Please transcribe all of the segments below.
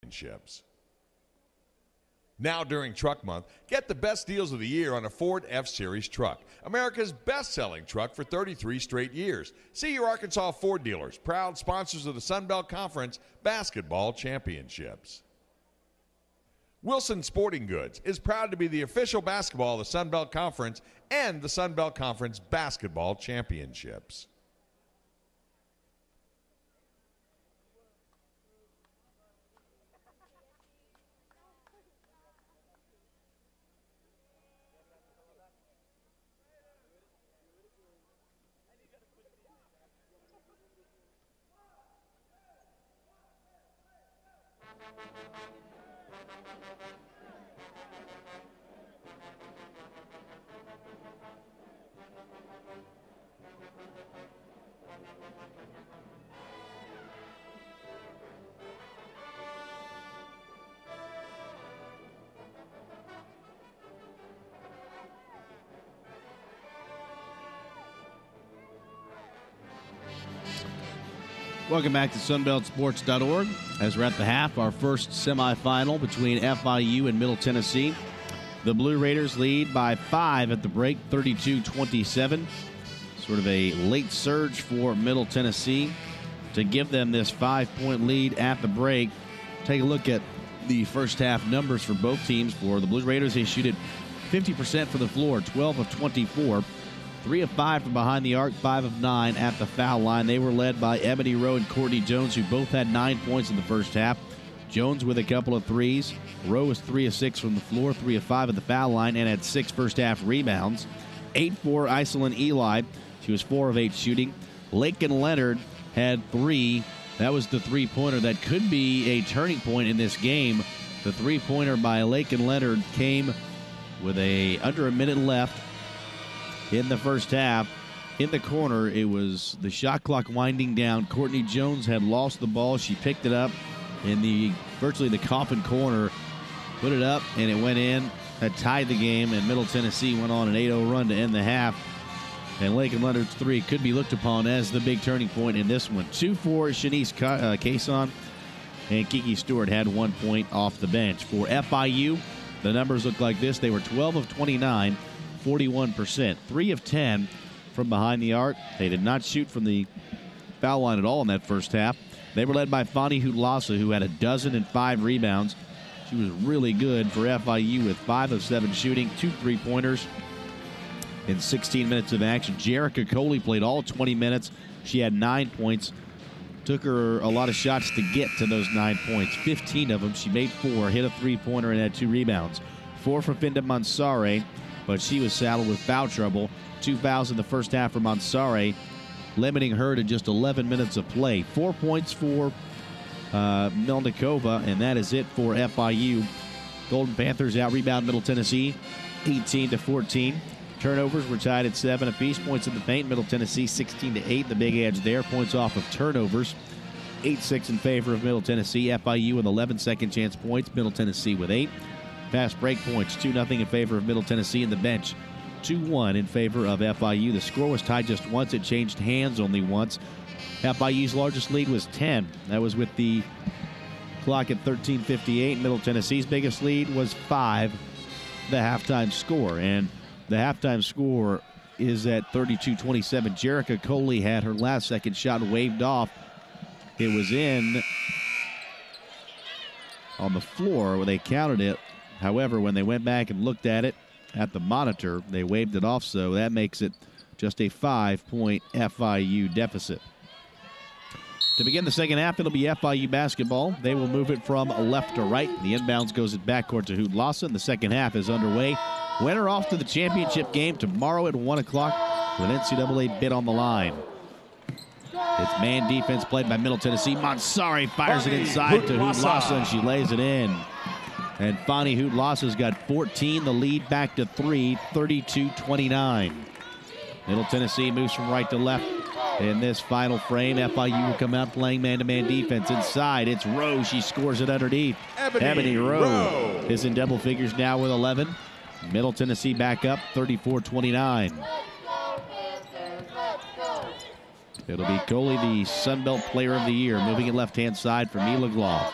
Championships. Now during Truck Month, get the best deals of the year on a Ford F-Series truck, America's best-selling truck for 33 straight years. See your Arkansas Ford dealers, proud sponsors of the Sun Belt Conference Basketball Championships. Wilson Sporting Goods is proud to be the official basketball of the Sun Belt Conference and the Sun Belt Conference Basketball Championships. Welcome back to sunbeltsports.org. As we're at the half, our first semifinal between FIU and Middle Tennessee. The Blue Raiders lead by 5 at the break, 32-27. Sort of a late surge for Middle Tennessee to give them this 5-point lead at the break. Take a look at the first half numbers for both teams. For the Blue Raiders, they shoot it 50% from the floor, 12 of 24. 3 of 5 from behind the arc, 5 of 9 at the foul line. They were led by Ebony Rowe and Courtney Jones, who both had 9 points in the first half. Jones with a couple of threes. Rowe was 3 of 6 from the floor, 3 of 5 at the foul line, and had 6 first-half rebounds. 8 for Iselin Eli. She was 4 of 8 shooting. Lakin Leonard had 3. That was the three-pointer that could be a turning point in this game. The three-pointer by Lakin Leonard came with under a minute left in the first half. In the corner, it was the shot clock winding down. Courtney Jones had lost the ball. She picked it up in virtually the coffin corner, put it up, and it went in. That tied the game, and Middle Tennessee went on an 8-0 run to end the half. And Lakin Leonard's 3 could be looked upon as the big turning point in this one. 2 for Shanice Cason, and Kiki Stewart had 1 point off the bench. For FIU, the numbers look like this. They were 12 of 29, 41%, 3 of 10 from behind the arc. They did not shoot from the foul line at all in that first half. They were led by Fanni Hutlassa, who had 12 and 5 rebounds. She was really good for FIU with 5 of 7 shooting, 2 3-pointers in 16 minutes of action. Jerica Coley played all 20 minutes. She had 9 points. Took her a lot of shots to get to those 9 points. 15 of them. She made 4, hit a 3-pointer, and had 2 rebounds. 4 for Finda Mansare, but she was saddled with foul trouble. 2 fouls in the first half for Mansare, limiting her to just 11 minutes of play. 4 points for Melnikova, and that is it for FIU. Golden Panthers out-rebound Middle Tennessee 18-14. Turnovers were tied at 7 apiece. Points in the paint, Middle Tennessee 16-8. The big edge there. Points off of turnovers, 8-6 in favor of Middle Tennessee. FIU with 11 second chance points. Middle Tennessee with 8. Fast break points, 2-0 in favor of Middle Tennessee. In the bench, 2-1 in favor of FIU. The score was tied just once. It changed hands only once. FIU's largest lead was 10. That was with the clock at 13:58. Middle Tennessee's biggest lead was 5, the halftime score. And the halftime score is at 32-27. Jerica Coley had her last second shot waved off. It was in on the floor where they counted it. However, when they went back and looked at it at the monitor, they waved it off, so that makes it just a 5-point FIU deficit. To begin the second half, it'll be FIU basketball. They will move it from left to right. The inbounds goes it backcourt to Hutlassa, and the second half is underway. Winner off to the championship game tomorrow at 1 o'clock with an NCAA bid on the line. It's man defense played by Middle Tennessee. Mansare fires it inside to Hutlassa, and she lays it in. And Fanni Hutlassa's got 14, the lead back to 3, 32-29. Middle Tennessee moves from right to left in this final frame. FIU will come out playing man-to-man defense inside. It's Rowe. She scores it underneath. Ebony Rowe is in double figures now with 11. Middle Tennessee back up, 34-29. It'll be Coley, the Sun Belt Player of the Year, moving it left-hand side for Mila Gloff.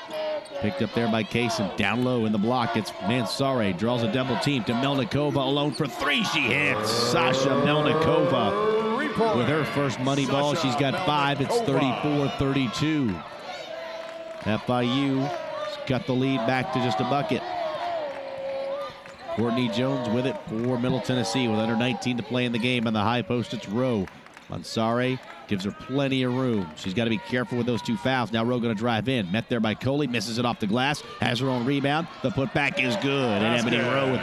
Picked up there by Kaysen. Down low in the block. It's Mansare. Draws a double team to Melnikova. Alone for three. She hits. Sasha Melnikova with her first money ball. She's got 5. It's 34-32. FIU got the lead back to just a bucket. Courtney Jones with it for Middle Tennessee with under 19 to play in the game. On the high post, it's Rowe. Mansare gives her plenty of room. She's got to be careful with those 2 fouls. Now Rowe going to drive in. Met there by Coley. Misses it off the glass. Has her own rebound. The putback is good. And Ebony Rowe with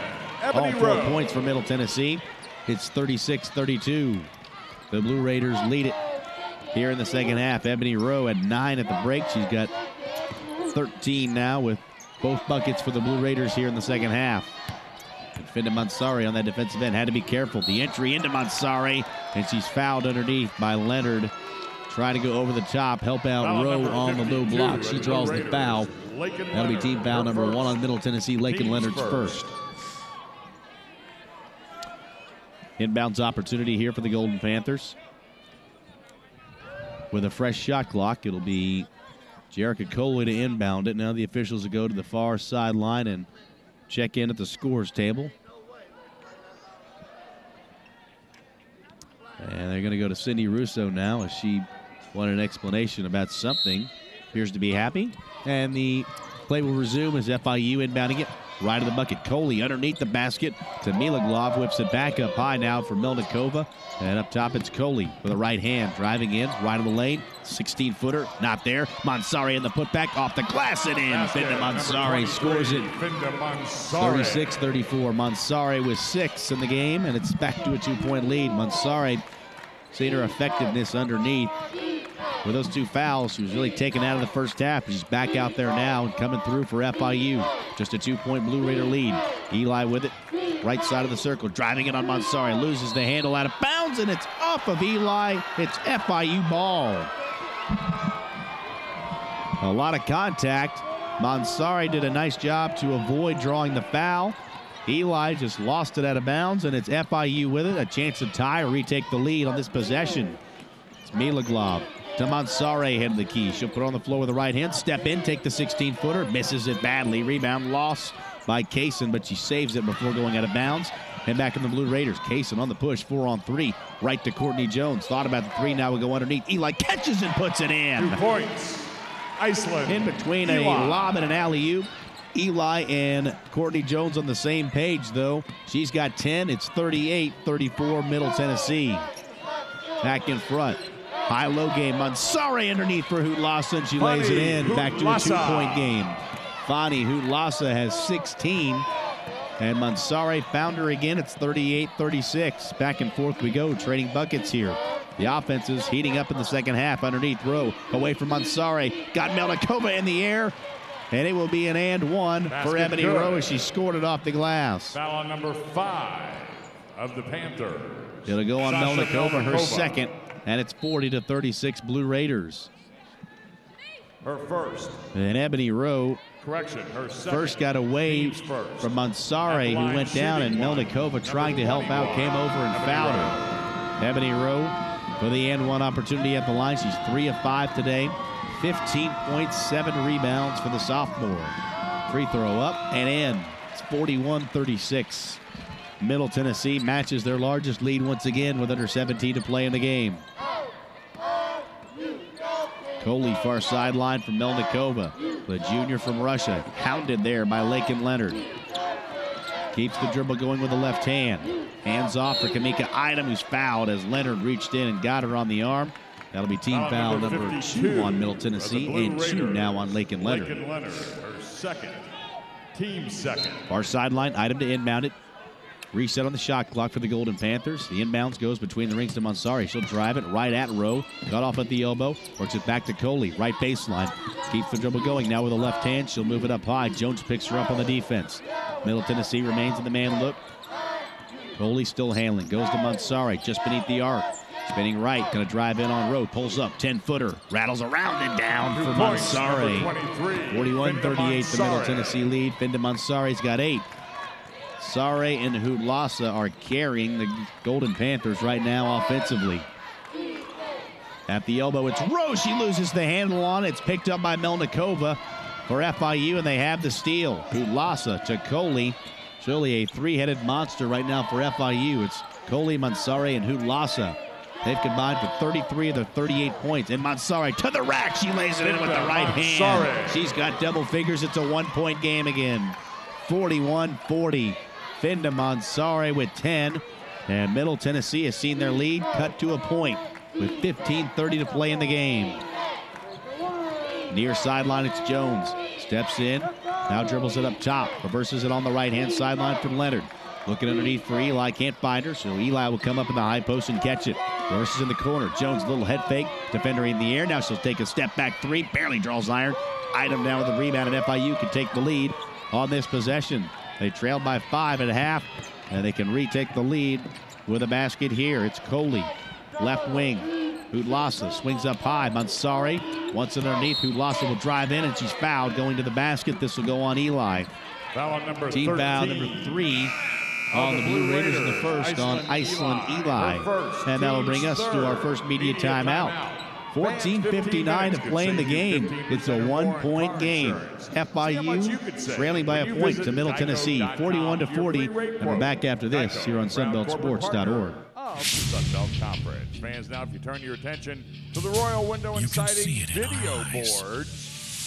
all 4 points for Middle Tennessee. It's 36-32. The Blue Raiders lead it here in the second half. Ebony Rowe at 9 at the break. She's got 13 now with both buckets for the Blue Raiders here in the second half. And Finda Mansare on that defensive end had to be careful. The entry into Mansare, and she's fouled underneath by Leonard. Trying to go over the top, help out Rowe on the low block. She draws the foul. That'll be team foul number 1 on Middle Tennessee. Lakin Leonard's first. Inbounds opportunity here for the Golden Panthers. With a fresh shot clock, it'll be Jerica Coley to inbound it. Now the officials will go to the far sideline and check in at the scores table. And they're going to go to Cindy Russo now as she wanted an explanation about something. Appears to be happy. And the play will resume as FIU inbounding it. Right of the bucket. Coley underneath the basket to Milaglov. Whips it back up high now for Melnikova. And up top it's Coley with a right hand. Driving in. Right of the lane. 16-footer. Not there. Mansare in the putback. Off the glass and in. Finda Mansare scores it. 36-34. Mansare with 6 in the game. And it's back to a 2-point lead. Mansare, seeing her effectiveness underneath. With those 2 fouls, she was really taken out of the first half. She's back out there now and coming through for FIU. Just a 2-point Blue Raider lead. Eli with it. Right side of the circle. Driving it on Mansare. Loses the handle out of bounds, and it's off of Eli. It's FIU ball. A lot of contact. Mansare did a nice job to avoid drawing the foul. Eli just lost it out of bounds, and it's FIU with it. A chance to tie or retake the lead on this possession. It's Milaglov. To Mansare, head of the key. She'll put it on the floor with the right hand. Step in, take the 16-footer. Misses it badly. Rebound loss by Kaysen, but she saves it before going out of bounds. And back in the Blue Raiders. Kaysen on the push, 4-on-3. Right to Courtney Jones. Thought about the 3, now will go underneath. Eli catches and puts it in. 2 points. Iceland. In between Eli. a lob and an alley-oop. Eli and Courtney Jones on the same page, though. She's got 10. It's 38-34 Middle Tennessee. Back in front. High-low game. Mansare underneath for Hutlassa, and she lays it in. Back to a 2-point game. Fanni Hutlassa has 16. And Mansare found her again. It's 38-36. Back and forth we go, trading buckets here. The offense is heating up in the second half. Underneath Rowe, away from Mansare. Got Melnikova in the air. And it will be an and 1 for Ebony Rowe as she scored it off the glass. Foul on number 5 of the Panthers. It'll go on Melnikova, her second. And it's 40-36 Blue Raiders. Her first. And Ebony Rowe her second. First got away from Mansare, who went down, and Melnikova trying to help out, came over and fouled her. Ebony Rowe for the and 1 opportunity at the line. She's 3 of 5 today. 15 points, 7 rebounds for the sophomore. Free throw up and in. It's 41-36. Middle Tennessee matches their largest lead once again with under 17 to play in the game. Coley far sideline from Melnikova. The junior from Russia, hounded there by Lakin Leonard. Keeps the dribble going with the left hand. Hands off for Kamika Idem, who's fouled as Leonard reached in and got her on the arm. That'll be team foul number 2 on Middle Tennessee and 2 now on Lakin Leonard. Lakin Leonard, her second. Team second. Far sideline, Idem to inbound it. Reset on the shot clock for the Golden Panthers. The inbounds goes between the rings to Mansare. She'll drive it right at Rowe. Cut off at the elbow. Works it back to Coley. Right baseline. Keeps the dribble going. Now with the left hand. She'll move it up high. Jones picks her up on the defense. Middle Tennessee remains in the man look. Coley still handling. Goes to Mansare just beneath the arc. Spinning right. Going to drive in on Rowe. Pulls up. 10-footer. Rattles around and down for Mansare. 41-38 the Middle Tennessee lead. Finda Mansare's got 8. Sare and Hutlassa are carrying the Golden Panthers right now offensively. At the elbow, it's Rowe. She loses the handle on it. It's picked up by Melnikova. for FIU, and they have the steal. Hutlassa to Coley. It's really a three-headed monster right now for FIU. It's Coley, Mansare, and Hutlassa. They've combined for 33 of their 38 points. And Mansare to the rack. She lays it in with the right hand. She's got double figures. It's a one-point game again. 41-40. Finda Mansare with 10. And Middle Tennessee has seen their lead cut to a point with 15:30 to play in the game. Near sideline, it's Jones. Steps in. Now dribbles it up top. Reverses it on the right-hand sideline from Leonard. Looking underneath for Eli. Can't find her, so Eli will come up in the high post and catch it. Reverses in the corner. Jones, little head fake. Defender in the air. Now she'll take a step back three. Barely draws iron. Item down with the rebound, and FIU can take the lead on this possession. They trailed by 5 at half, and they can retake the lead with a basket here. It's Coley, left wing. Hutlassa swings up high. Mansare wants it underneath. Hutlassa will drive in, and she's fouled going to the basket. This will go on Eli. Foul on number Team 13. foul number 3 on the Blue Raiders in the first on Iceland Eli. And that'll bring us to our first media timeout. 14:59 to play in the game. It's a one-point game. FIU trailing by a point to Middle Tennessee, 41-40. And we're back after this here on SunBeltSports.org. Of the Sunbelt Conference. Fans, now if you turn your attention to the Royal Window and Siding video board,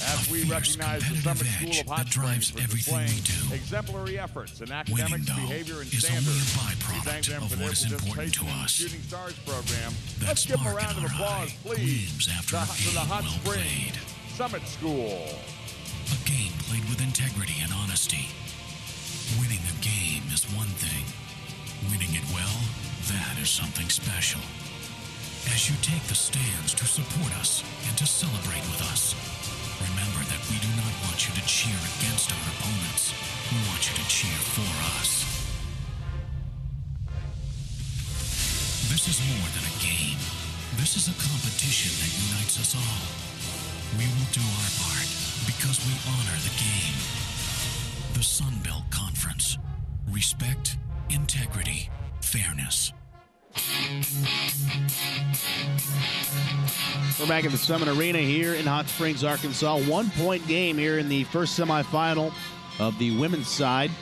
as we recognize the Summit School of Hot Springs for displaying exemplary efforts in academics, behavior, and standards. We thank them for their participation in the Shooting Stars program. Let's give them a round of applause, please, to the Hot Springs Summit School. A game played with integrity and honesty. Winning a game is one thing. Winning it well, that is something special. As you take the stands to support us and to celebrate with us, remember that we do not want you to cheer against our opponents. We want you to cheer for us. This is more than a game. This is a competition that unites us all. We will do our part because we honor the game. The Sunbelt Conference. Respect, integrity, fairness. We're back at the Summit Arena here in Hot Springs, Arkansas. One-point game here in the first semifinal of the women's side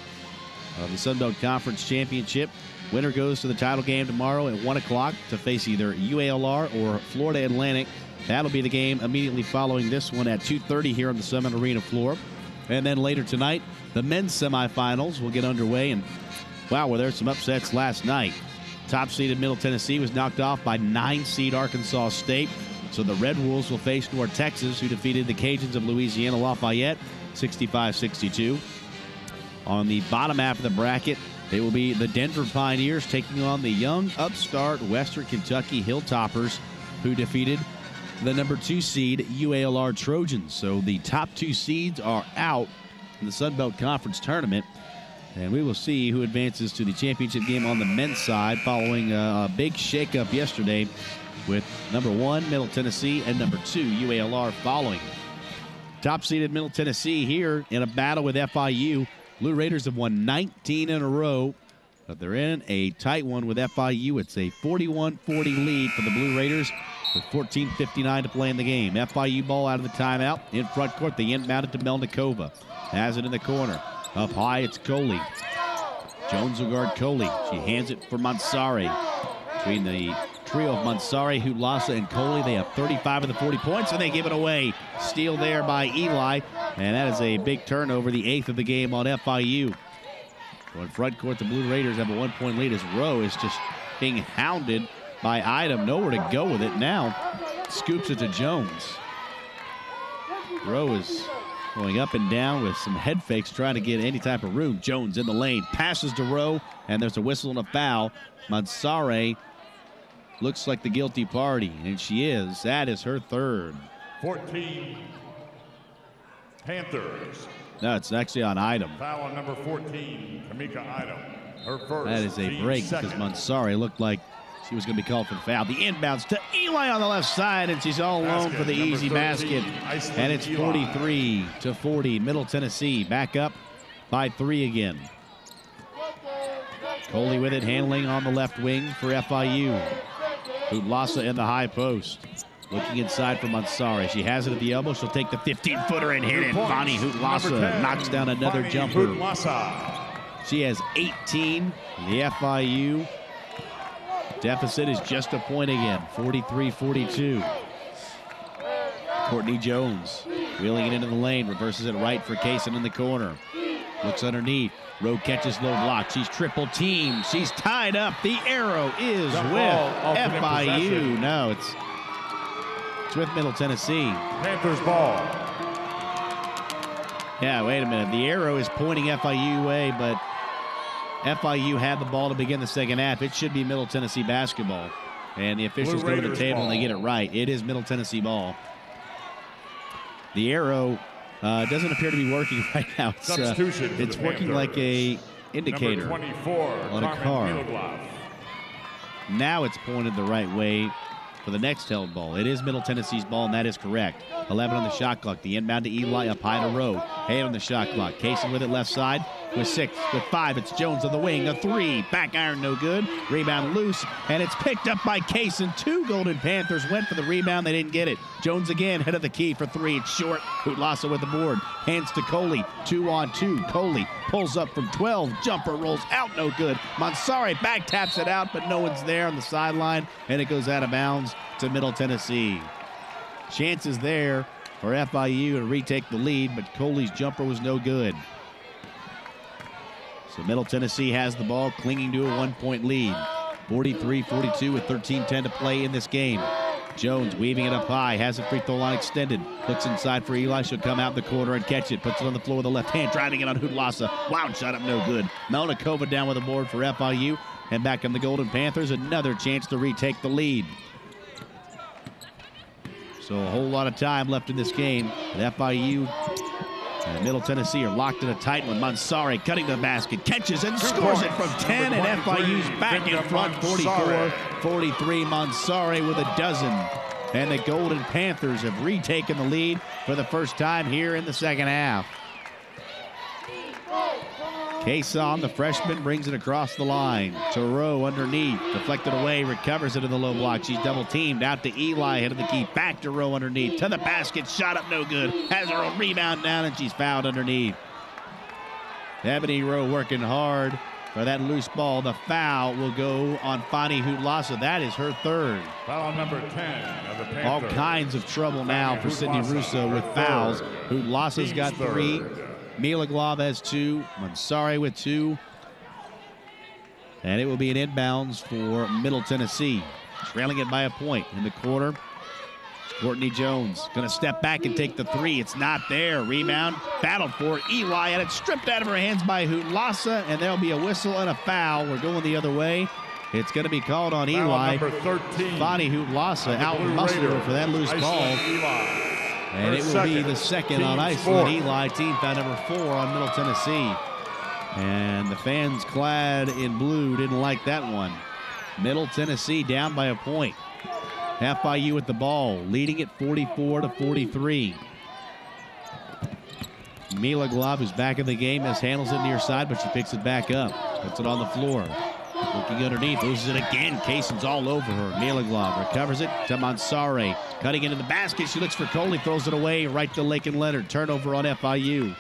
of the Sunbelt Conference Championship. Winner goes to the title game tomorrow at 1 o'clock to face either UALR or Florida Atlantic. That'll be the game immediately following this one at 2:30 here on the Summit Arena floor. And then later tonight, the men's semifinals will get underway. And wow, were there some upsets last night. Top-seeded Middle Tennessee was knocked off by 9-seed Arkansas State. So the Red Wolves will face North Texas, who defeated the Cajuns of Louisiana Lafayette 65-62. On the bottom half of the bracket, it will be the Denver Pioneers taking on the young upstart Western Kentucky Hilltoppers, who defeated the number 2 seed UALR Trojans. So the top 2 seeds are out in the Sunbelt Conference Tournament. And we will see who advances to the championship game on the men's side following a big shakeup yesterday with number 1, Middle Tennessee, and number 2, UALR following. Top-seeded Middle Tennessee here in a battle with FIU. Blue Raiders have won 19 in a row, but they're in a tight one with FIU. It's a 41-40 lead for the Blue Raiders with 14:59 to play in the game. FIU ball out of the timeout. In front court, they inbound it to Melnikova. Has it in the corner. Up high, it's Coley. Jones will guard Coley. She hands it for Mansare. Between the trio of Mansare, Hutlassa, and Coley, they have 35 of the 40 points, and they give it away. Steal there by Eli, and that is a big turnover, the 8th of the game on FIU. So in front court, the Blue Raiders have a 1-point lead as Rowe is just being hounded by Item. Nowhere to go with it now. Scoops it to Jones. Rowe is going up and down with some head fakes, trying to get any type of room. Jones in the lane, passes to Rowe, and there's a whistle and a foul. Mansare looks like the guilty party, and she is. That is her third. 14 Panthers. No, it's actually on Item. Foul on number 14, Kamika Item. Her first. That is a break because Mansare looked like she was going to be called for the foul. The inbounds to Eli on the left side, and she's all alone for the easy basket. And it's 43-40. Middle Tennessee back up by 3 again. Coley with it, handling on the left wing for FIU. Hutlassa in the high post. Looking inside for Mansari. She has it at the elbow. She'll take the 15-footer and hit it. Fanni Hutlassa knocks down another jumper. She has 18. The FIU deficit is just a point again, 43-42. Courtney Jones wheeling it into the lane, reverses it right for Kaysen in the corner. Looks underneath. Rowe catches low block. She's triple teamed. She's tied up. The arrow is with FIU. No, it's with Middle Tennessee. Panthers ball. Yeah, wait a minute. The arrow is pointing FIU way, but FIU had the ball to begin the second half. It should be Middle Tennessee basketball. And the officials go to the table and they get it right. It is Middle Tennessee ball. The arrow doesn't appear to be working right now. It's working like a indicator on a car. Now it's pointed the right way for the next held ball. It is Middle Tennessee's ball, and that is correct. 11 on the shot clock. The inbound to Eli, up high to Rowe. 8 on the shot clock. Kaysen with it left side. With 6, with 5, it's Jones on the wing. A 3, back iron, no good. Rebound loose, and it's picked up by Kaysen. 2 Golden Panthers went for the rebound. They didn't get it. Jones again, head of the key for 3. It's short. Hutlassa with the board. Hands to Coley. 2-on-2. Coley pulls up from 12. Jumper rolls out, no good. Mansari back taps it out, but no one's there on the sideline, and it goes out of bounds to Middle Tennessee. Chances there for FIU to retake the lead, but Coley's jumper was no good. So Middle Tennessee has the ball, clinging to a 1-point lead. 43-42 with 13:10 to play in this game. Jones weaving it up high, has the free throw line extended. Looks inside for Eli. She'll come out in the corner and catch it. Puts it on the floor with the left hand, driving it on Hutlassa. Wild shot up, no good. Melnikova down with the board for FIU. And back on the Golden Panthers, another chance to retake the lead. So a whole lot of time left in this game. And FIU and Middle Tennessee are locked in a tight one. Mansari cutting the basket, catches and scores it from 10, and FIU's back in front, 44-43. Mansari with a dozen. And the Golden Panthers have retaken the lead for the first time here in the second half. Kaysen, the freshman, brings it across the line. To Rowe underneath. Deflected away, recovers it in the low block. She's double teamed. Out to Eli, head of the key. Back to Rowe underneath. To the basket, shot up, no good. Has her own rebound down, and she's fouled underneath. Ebony Rowe working hard for that loose ball. The foul will go on Fanni Hutlassa. That is her 3rd. Foul number 10 of the Panthers. All kinds of trouble now for Sydney Russo with fouls. Hutlassa's got 3. Milaglov has 2. Mansari with 2. And it will be an inbounds for Middle Tennessee. Trailing it by a point in the corner. Courtney Jones going to step back and take the 3. It's not there. Rebound. Battled for Eli, and it's stripped out of her hands by Hutlassa, and there'll be a whistle and a foul. We're going the other way. It's going to be called on Eli. Fanni Hutlassa out-muscled her for that loose ball. And it will be the second on Iceland. Eli, team foul number 4 on Middle Tennessee. And the fans clad in blue didn't like that one. Middle Tennessee down by a point. FIU with the ball, leading it 44-43. Milaglov, who's back in the game, handles it near side, but she picks it back up. Puts it on the floor. Looking underneath, loses it again. Kaysen's all over her. Milaglov recovers it to Mansari. Cutting into the basket. She looks for Coley, throws it away right to Lakin Leonard. Turnover on FIU.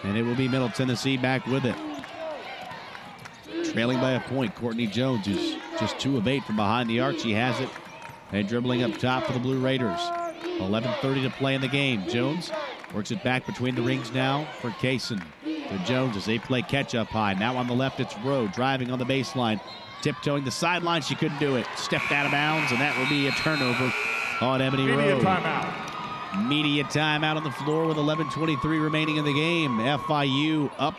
And it will be Middle Tennessee back with it. Trailing by a point, Courtney Jones, who's just 2 of 8 from behind the arc. She has it. And dribbling up top for the Blue Raiders. 11:30 to play in the game. Jones works it back between the rings now for Kaysen. To Jones as they play catch-up high. Now on the left, it's Rowe driving on the baseline. Tiptoeing the sideline, she couldn't do it. Stepped out of bounds, and that will be a turnover on Ebony Rowe. Media timeout on the floor with 11:23 remaining in the game. FIU up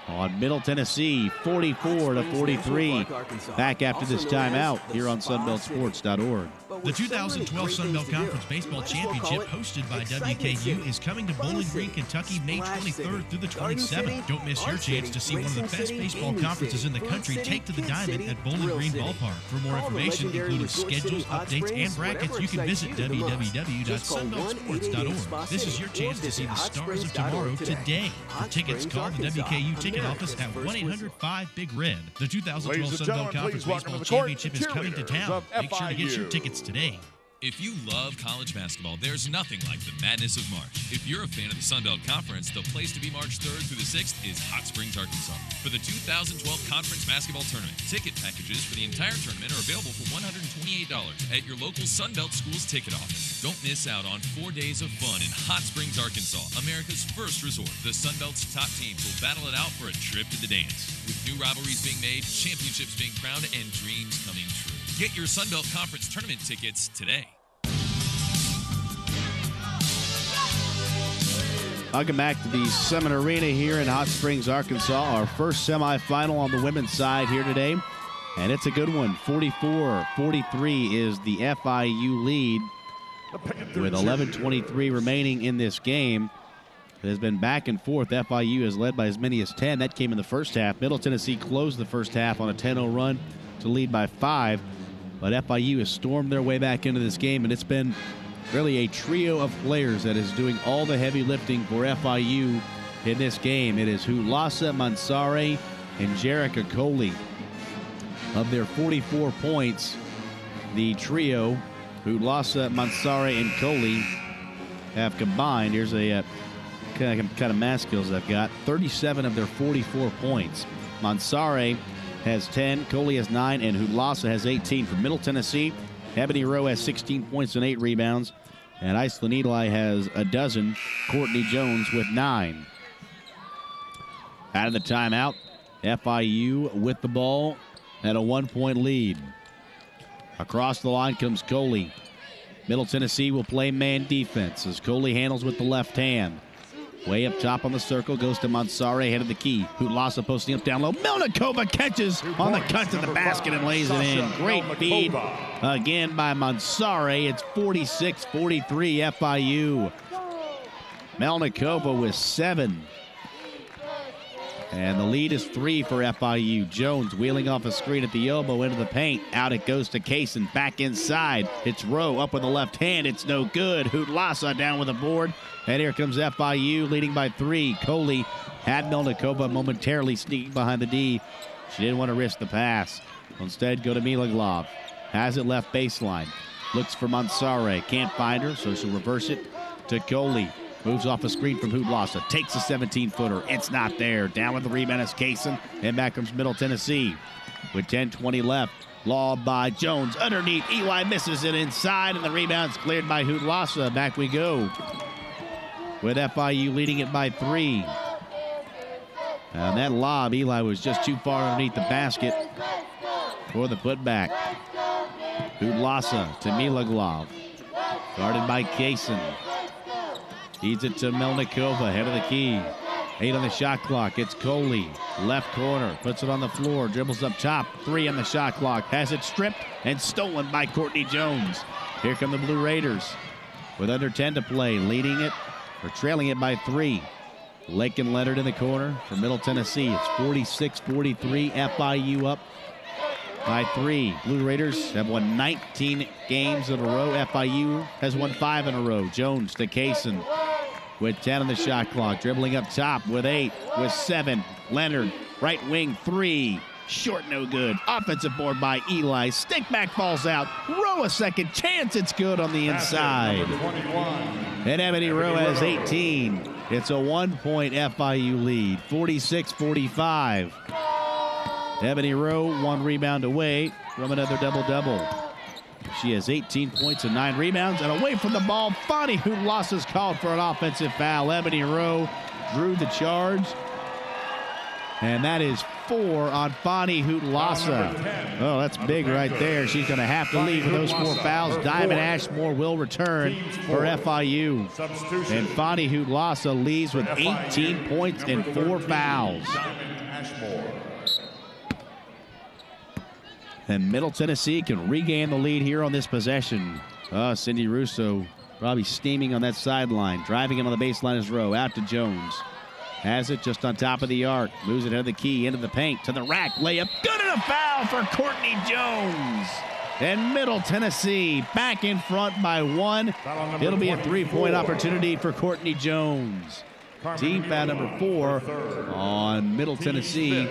on Middle Tennessee, 44-43. Back after this timeout here on SunBeltSports.org. The 2012 Sun Belt Conference Baseball Championship, hosted by WKU, is coming to Bowling Green, Kentucky, May 23rd through the 27th. Don't miss your chance to see one of the best baseball conferences in the country take to the diamond at Bowling Green Ballpark. For more information, including schedules, updates, and brackets, you can visit www.sunbeltsports.org. This is your chance to see the stars of tomorrow today. For tickets, call the WKU ticket office at 1-800-5-BIG-RED. The 2012 Sun Belt Conference Baseball Championship is coming to town. Make sure to get your tickets today. If you love college basketball, there's nothing like the madness of March. If you're a fan of the Sun Belt Conference, the place to be March 3rd through the 6th is Hot Springs, Arkansas. For the 2012 Conference Basketball Tournament, ticket packages for the entire tournament are available for $128 at your local Sun Belt Schools ticket office. Don't miss out on 4 days of fun in Hot Springs, Arkansas, America's first resort. The Sun Belt's top teams will battle it out for a trip to the dance. With new rivalries being made, championships being crowned, and dreams coming true. Get your Sun Belt Conference tournament tickets today. Welcome back to the Summit Arena here in Hot Springs, Arkansas. Our first semifinal on the women's side here today. And it's a good one. 44-43 is the FIU lead with 11:23 remaining in this game. It has been back and forth. FIU has led by as many as 10. That came in the first half. Middle Tennessee closed the first half on a 10-0 run to lead by 5. But FIU has stormed their way back into this game, and it's been really a trio of players that is doing all the heavy lifting for FIU in this game. It is Hutlassa, Mansare, and Jerica Coley. Of their 44 points, the trio, Hutlassa, Mansare, and Coley, have combined. Here's a kind of math skills I've got. 37 of their 44 points. Mansare has 10, Coley has 9, and Hutlassa has 18. From Middle Tennessee, Ebony Rowe has 16 points and 8 rebounds. And Iceland Eli has a dozen. Courtney Jones with 9. Out of the timeout, FIU with the ball at a 1-point lead. Across the line comes Coley. Middle Tennessee will play man defense as Coley handles with the left hand. Way up top on the circle, goes to Mansare, head of the key. Hutlassa posting up down low. Melnikova catches on the cut to the basket and lays it in. Great feed again by Mansare. It's 46-43 FIU. Melnikova with 7. And the lead is 3 for FIU. Jones wheeling off a screen at the elbow into the paint. Out it goes to Kaysen. Back inside. It's Rowe up with the left hand. It's no good. Hutlassa down with a board. And here comes FIU leading by 3. Coley had Melnikova momentarily sneaking behind the D. She didn't want to risk the pass. Instead, go to Miloglov. Has it left baseline. Looks for Mansare. Can't find her, so she'll reverse it to Coley. Moves off a screen from Hutlassa. Takes a 17-footer. It's not there. Down with the rebound is Kaysen. And back comes Middle Tennessee. With 10:20 left. Lob by Jones. Underneath. Eli misses it inside. And the rebound's cleared by Hutlassa. Back we go. With FIU leading it by 3. And that lob, Eli was just too far underneath the basket for the putback. Hutlassa to Miloglov. Guarded by Kaysen. Feeds it to Melnikova, head of the key. 8 on the shot clock. It's Coley. Left corner. Puts it on the floor. Dribbles up top. 3 on the shot clock. Has it stripped and stolen by Courtney Jones. Here come the Blue Raiders with under 10 to play. Leading it or trailing it by 3. Lake and Leonard in the corner for Middle Tennessee. It's 46-43. FIU up by 3. Blue Raiders have won 19 games in a row. FIU has won 5 in a row. Jones to Kaysen with 10 on the shot clock. Dribbling up top with 8, with 7. Leonard, right wing 3. Short, no good. Offensive board by Eli. Stick back falls out. Rowe a second chance. It's good on the inside. And Ebony Rowe has 18. It's a 1-point FIU lead. 46-45. Ebony Rowe 1 rebound away from another double-double. She has 18 points and 9 rebounds. And away from the ball, Fanni Hutlassa is called for an offensive foul. Ebony Rowe drew the charge. And that is 4 on Fanni Hutlassa. Oh, that's big right there. She's going to have to leave with those 4 fouls. Diamond Ashmore will return for FIU. And Fanni Hutlassa leaves with 18 points and 4 fouls. And Middle Tennessee can regain the lead here on this possession. Cindy Russo probably steaming on that sideline. Driving him on the baseline is Rowe. Out to Jones. Has it just on top of the arc. Moves it out of the key, into the paint, to the rack. Layup. Good, and a foul for Courtney Jones. And Middle Tennessee back in front by 1. It'll be a 3-point opportunity for Courtney Jones. Team foul number 4 on Middle Tennessee.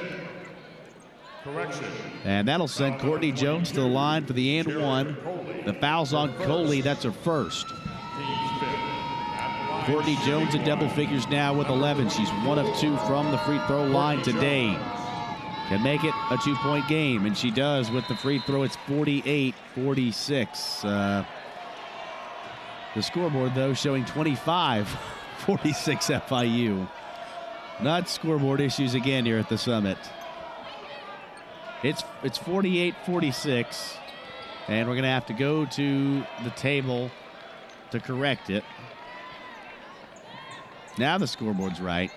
Correction. And that'll send Courtney Jones to the line for the and one. The foul's on Coley. That's her first. Courtney Jones in double figures now with 11. She's 1 of 2 from the free throw line today. Can make it a 2-point game, and she does with the free throw. It's 48-46. The scoreboard, though, showing 25-46 FIU. Not scoreboard issues again here at the Summit. It's 48-46, and we're going to have to go to the table to correct it. Now the scoreboard's right.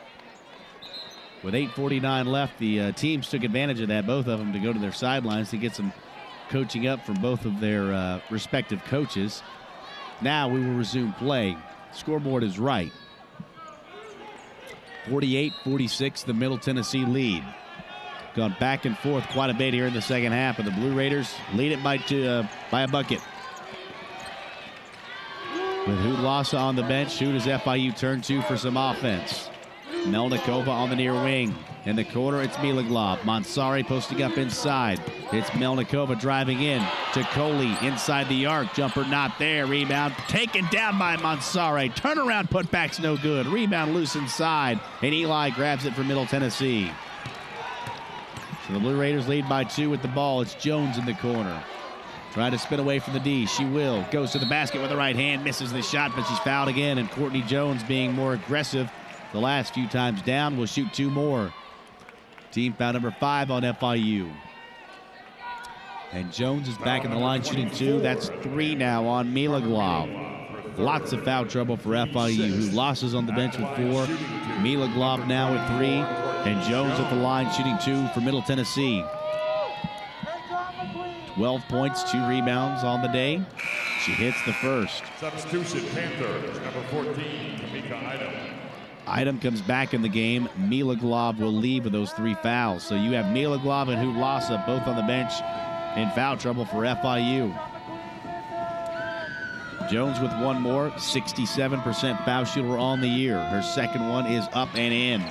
With 8:49 left, the teams took advantage of that, both of them, to go to their sidelines to get some coaching up from both of their respective coaches. Now we will resume play. Scoreboard is right. 48-46, the Middle Tennessee lead. Gone back and forth quite a bit here in the second half, and the Blue Raiders lead it by a bucket. With Hutlassa on the bench, who does FIU turn to for some offense? Melnikova on the near wing. In the corner, it's Milaglav. Mansari posting up inside. It's Melnikova driving in to Coley inside the arc. Jumper not there. Rebound taken down by Mansari. Turnaround putback's no good. Rebound loose inside, and Eli grabs it for Middle Tennessee. So the Blue Raiders lead by 2 with the ball. It's Jones in the corner. Trying to spin away from the D. She will. Goes to the basket with the right hand. Misses the shot, but she's fouled again. And Courtney Jones, being more aggressive the last few times down, will shoot 2 more. Team foul number 5 on FIU. And Jones is back in the line shooting 2. That's 3 now on Milaglav. Lots of foul trouble for FIU, who losses on the bench with 4. Milaglav now with 3. And Jones at the line shooting 2 for Middle Tennessee. 12 points, 2 rebounds on the day. She hits the first. Substitution, Panthers, number 14, Kamika Idem. Idem comes back in the game. Milaglav will leave with those 3 fouls. So you have Milaglav and Hutlassa both on the bench in foul trouble for FIU. Jones with 1 more, 67% foul shooter on the year. Her second one is up and in.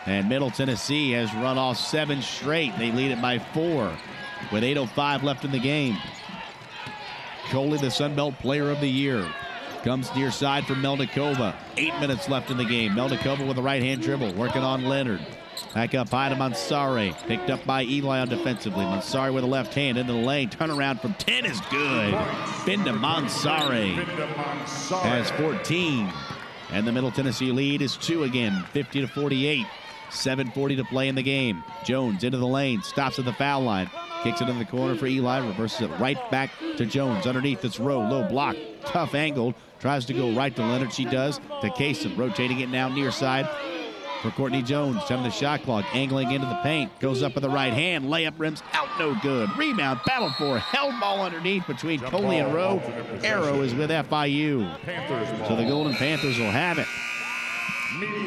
And Middle Tennessee has run off 7 straight. They lead it by 4 with 8:05 left in the game. Coley, the Sun Belt Player of the Year, comes near side for Melnikova. 8 minutes left in the game. Melnikova with a right-hand dribble, working on Leonard. Back up high to Mansari. Picked up by Eli on defensively. Mansari with a left hand into the lane. Turnaround from 10 is good. Binda Mansari has 14. And the Middle Tennessee lead is 2 again, 50-48. 7:40 to play in the game. Jones into the lane, stops at the foul line. Kicks it in the corner for Eli, reverses it right back to Jones. Underneath, it's Rowe, low block, tough angled. Tries to go right to Leonard, she does. To Kasem, rotating it now near side for Courtney Jones. 10 of the shot clock, angling into the paint. Goes up with the right hand, layup rims out, no good. Rebound, battle for, held ball underneath between Coley and Rowe. Arrow is with FIU. So the Golden Panthers will have it,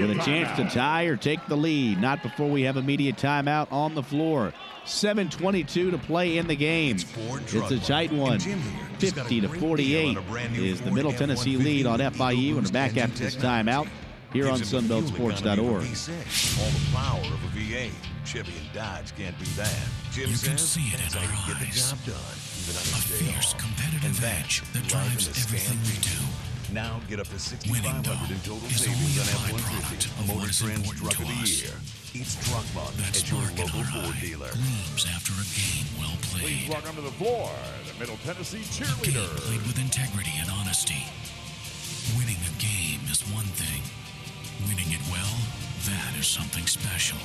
with a chance to tie or take the lead. Not before we have a media timeout on the floor. 7:22 to play in the game. It's a tight one. 50-48 is the Middle Tennessee lead on FIU, and we're back after this timeout here on SunBeltSports.org. All the power of a V8. Chevy and Dodge can't do that. Jim You can says see it in that's how our you get the eyes. job done, even A on a day fierce off. competitive And edge that love drives in the everything we Scan do. Now get up to Winning, $6,500 though, in total is savings only a on byproduct F-150, of Motor what is Trend's important Truck to of the us. Year. Each truck month That at your spark in local our Ford eye dealer. gleams after a game well Please played. welcome to the floor, the Middle Tennessee A game cheerleader. played with integrity and honesty. Winning a game is one thing. Winning it well, that is something special.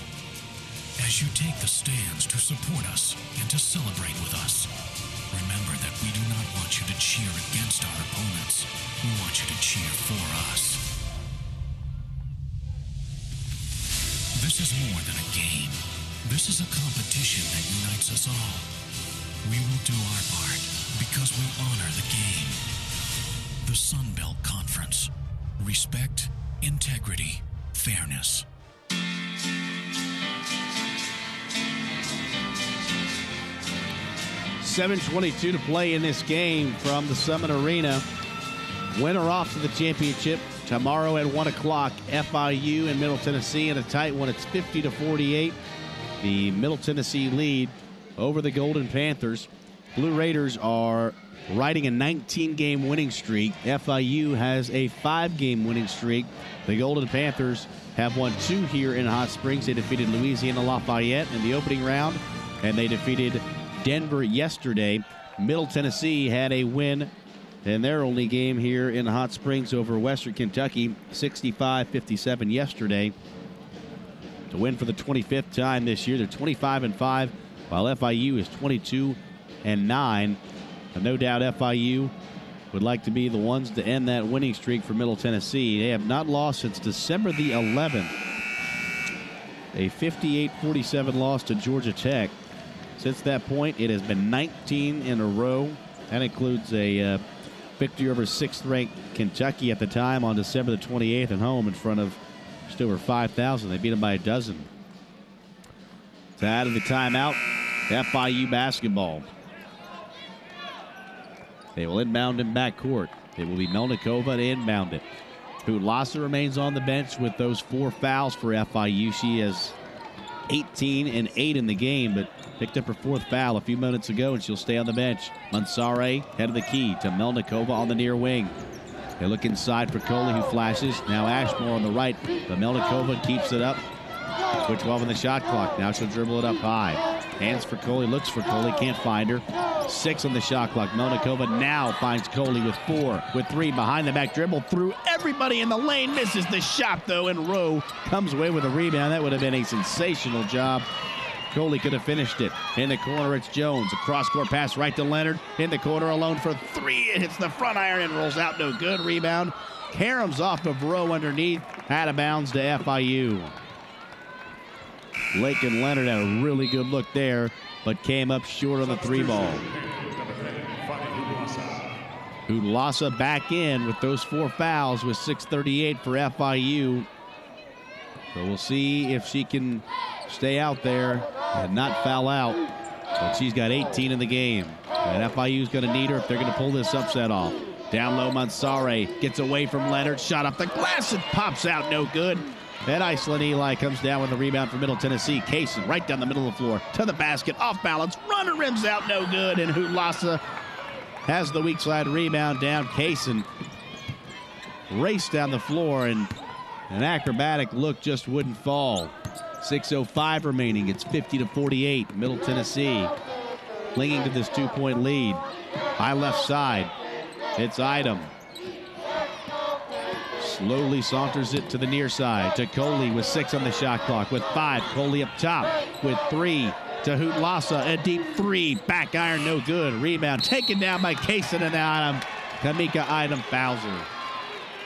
As you take the stands to support us and to celebrate with us, remember that we do not want you to cheer against our opponents. We want you to cheer for us. This is more than a game. This is a competition that unites us all. We will do our part because we honor the game. The Sun Belt Conference. Respect, integrity, fairness. $7:22 to play in this game from the Summit Arena. Winner off to the championship tomorrow at 1 o'clock. FIU and Middle Tennessee in a tight one. It's 50-48. the Middle Tennessee lead over the Golden Panthers. Blue Raiders are riding a 19-game winning streak. FIU has a 5-game winning streak. The Golden Panthers have won 2 here in Hot Springs. They defeated Louisiana Lafayette in the opening round, and they defeated Denver yesterday. Middle Tennessee had a win in their only game here in Hot Springs over Western Kentucky, 65-57 yesterday, to win for the 25th time this year. They're 25-5, while FIU is 22-9. And no doubt FIU would like to be the ones to end that winning streak for Middle Tennessee. They have not lost since December the 11th. A 58-47 loss to Georgia Tech. Since that point, it has been 19 in a row. That includes a victory over 6th-ranked Kentucky at the time on December the 28th at home in front of just over 5,000. They beat them by a dozen. So out of the timeout, FIU basketball. They will inbound in backcourt. It will be Melnikova to inbound it. Hutlassa remains on the bench with those 4 fouls for FIU. She has 18 and 8 in the game, but picked up her 4th foul a few minutes ago, and she'll stay on the bench. Mansare, head of the key to Melnikova on the near wing. They look inside for Coley, who flashes. Now Ashmore on the right, but Melnikova keeps it up. With 12 on the shot clock. Now she'll dribble it up high. Hands for Coley, looks for Coley, can't find her. 6 on the shot clock. Melnikova now finds Coley with 4, with 3 behind the back dribble through everybody in the lane. Misses the shot though, and Rowe comes away with a rebound. That would have been a sensational job. Coley could have finished it. In the corner, it's Jones. A cross-court pass right to Leonard. In the corner alone for 3. It hits the front iron and rolls out. No good. Rebound. Karam's off of Rowe underneath. Out of bounds to FIU. Lake and Leonard had a really good look there, but came up short on the 3 ball. Hutlassa back in with those 4 fouls with 6:38 for FIU. So we'll see if she can stay out there and not foul out. But she's got 18 in the game. And FIU's going to need her if they're going to pull this upset off. Down low, Mansare gets away from Leonard. Shot up the glass and pops out, no good. Then Iceland Eli comes down with a rebound for Middle Tennessee. Kaysen right down the middle of the floor to the basket. Off balance. Runner rims out, no good. And Hutlassa has the weak side rebound down. Kaysen raced down the floor, and an acrobatic look just wouldn't fall. 6:05 remaining. It's 50-48. Middle Tennessee clinging to this 2-point lead. High left side. It's Idem. Slowly saunters it to the near side to Coley with 6 on the shot clock. With 5, Coley up top with 3 to Hutlassa. A deep 3. Back iron, no good. Rebound taken down by Kaysen and Idem. Kamika Idem fouls her.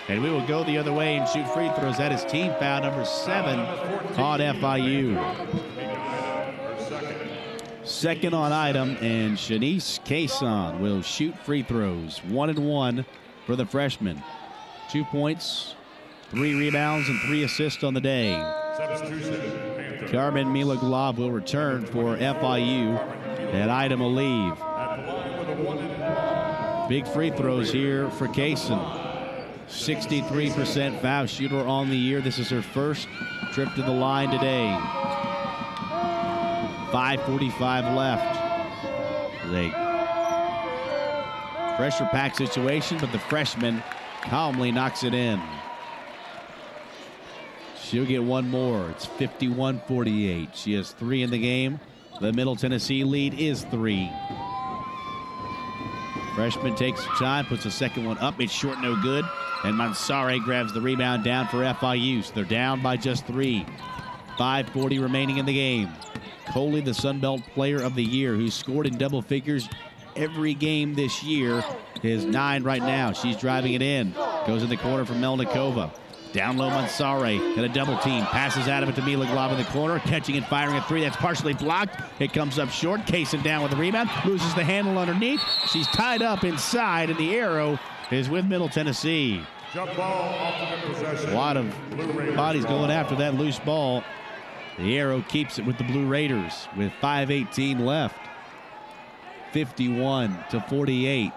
And we will go the other way and shoot free throws. That is team foul number 7 on FIU. Second on Idem, and Shanice Kaysen will shoot free throws. 1-1 for the freshman. 2 points, 3 rebounds, and 3 assists on the day. Carmen Miloglov will return for FIU, and Idem will leave. Big free throws here for Kaysen. 63% foul shooter on the year. This is her first trip to the line today. 5:45 left. A pressure pack situation, but the freshman calmly knocks it in. She'll get one more. It's 51-48. She has 3 in the game. The Middle Tennessee lead is 3. Freshman takes time, puts the second one up. It's short, no good. And Mansare grabs the rebound down for FIU. So they're down by just 3. 5:40 remaining in the game. Coley, the Sun Belt Player of the Year, who's scored in double figures every game this year, is 9 right now. She's driving it in. Goes in the corner for Melnikova. Down low, Mansare and a double team. Passes out of it to Miloglov in the corner. Catching and firing a 3. That's partially blocked. It comes up short. Kaysen down with the rebound. Loses the handle underneath. She's tied up inside, and the arrow is with Middle Tennessee. Jump ball, ultimate possession. A lot of bodies going after that loose ball. The arrow keeps it with the Blue Raiders with 5:18 left. 51-48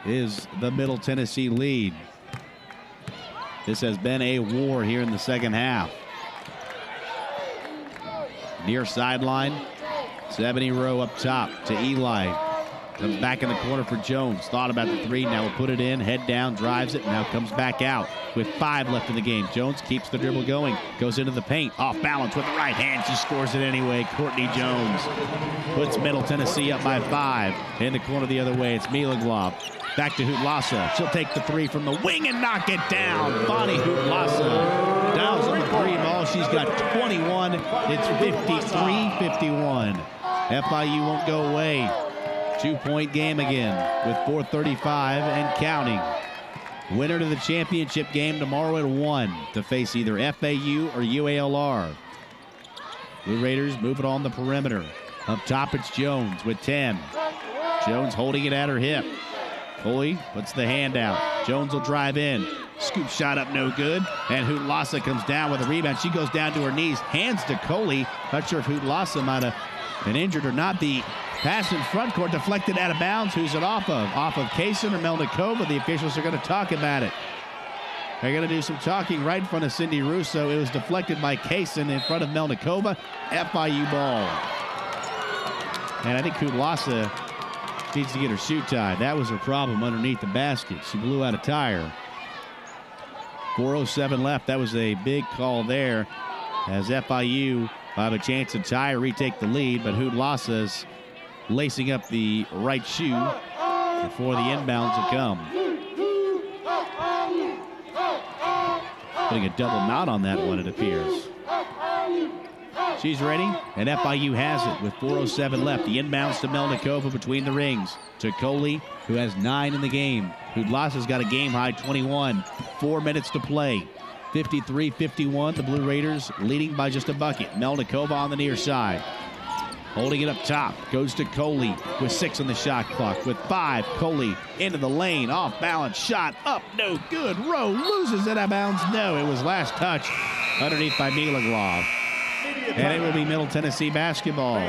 is the Middle Tennessee lead. This has been a war here in the second half. Near sideline. 70 row up top to Eli. Comes back in the corner for Jones. Thought about the three. Now will put it in. Head down. Drives it. Now comes back out with 5 left in the game. Jones keeps the dribble going. Goes into the paint. Off balance with the right hand. She scores it anyway. Courtney Jones puts Middle Tennessee up by 5. In the corner the other way. It's Milaglob. Back to Hutlassa. She'll take the three from the wing and knock it down. Fanni Hutlassa dials on the three ball. She's got 21. It's 53-51. FIU won't go away. 2-point game again with 4:35 and counting. Winner to the championship game tomorrow at 1 to face either FAU or UALR. Blue Raiders move it on the perimeter. Up top it's Jones with 10. Jones holding it at her hip. Coley puts the hand out. Jones will drive in. Scoop shot up, no good. And Hutlassa comes down with a rebound. She goes down to her knees. Hands to Coley. Not sure if Hutlassa might have been injured or not. The pass in front court deflected out of bounds. Who's it off of? Off of Kaysen or Melnikova? The officials are going to talk about it. They're going to do some talking right in front of Cindy Russo. It was deflected by Kaysen in front of Melnikova. FIU ball. And I think Hutlassa needs to get her shoe tied. That was her problem underneath the basket. She blew out a tire. 4:07 left. That was a big call there as FIU have a chance to tie or retake the lead, but Hutlassa's lacing up the right shoe before the inbounds will come. Putting a double knot on that one, it appears. She's ready, and FIU has it with 4:07 left. The inbounds to Melnikova between the rings. To Coley, who has 9 in the game. Hutlassa's got a game-high 21. 4 minutes to play. 53-51, the Blue Raiders leading by just a bucket. Melnikova on the near side. Holding it up top, goes to Coley with 6 on the shot clock. With 5, Coley into the lane, off balance, shot up, no good. Rowe loses it out of bounds. No, it was last touch underneath by Milaglob. And it will be Middle Tennessee basketball.